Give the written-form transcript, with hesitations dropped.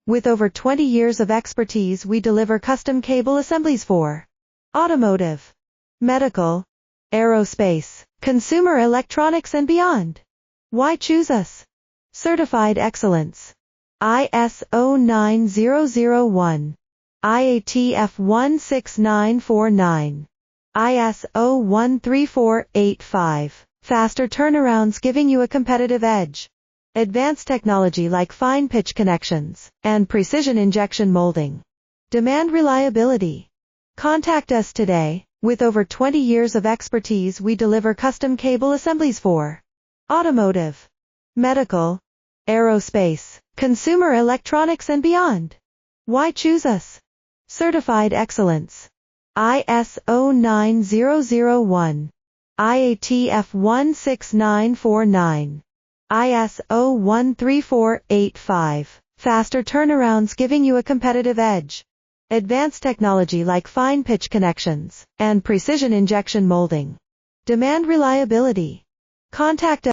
With over 20 years of expertise, we deliver custom cable assemblies for automotive, medical, aerospace, consumer electronics and beyond. Why choose us? Certified excellence. ISO 9001, IATF 16949, ISO 13485. Faster turnarounds giving you a competitive edge. Advanced technology like fine pitch connections and precision injection molding. Demand reliability. Contact us today. With over 20 years of expertise, we deliver custom cable assemblies for automotive, medical, aerospace, consumer electronics and beyond. Why choose us? Certified excellence. ISO 9001, IATF 16949, ISO 13485. Faster turnarounds giving you a competitive edge. Advanced technology like fine pitch connections and precision injection molding. Demand reliability. Contact us.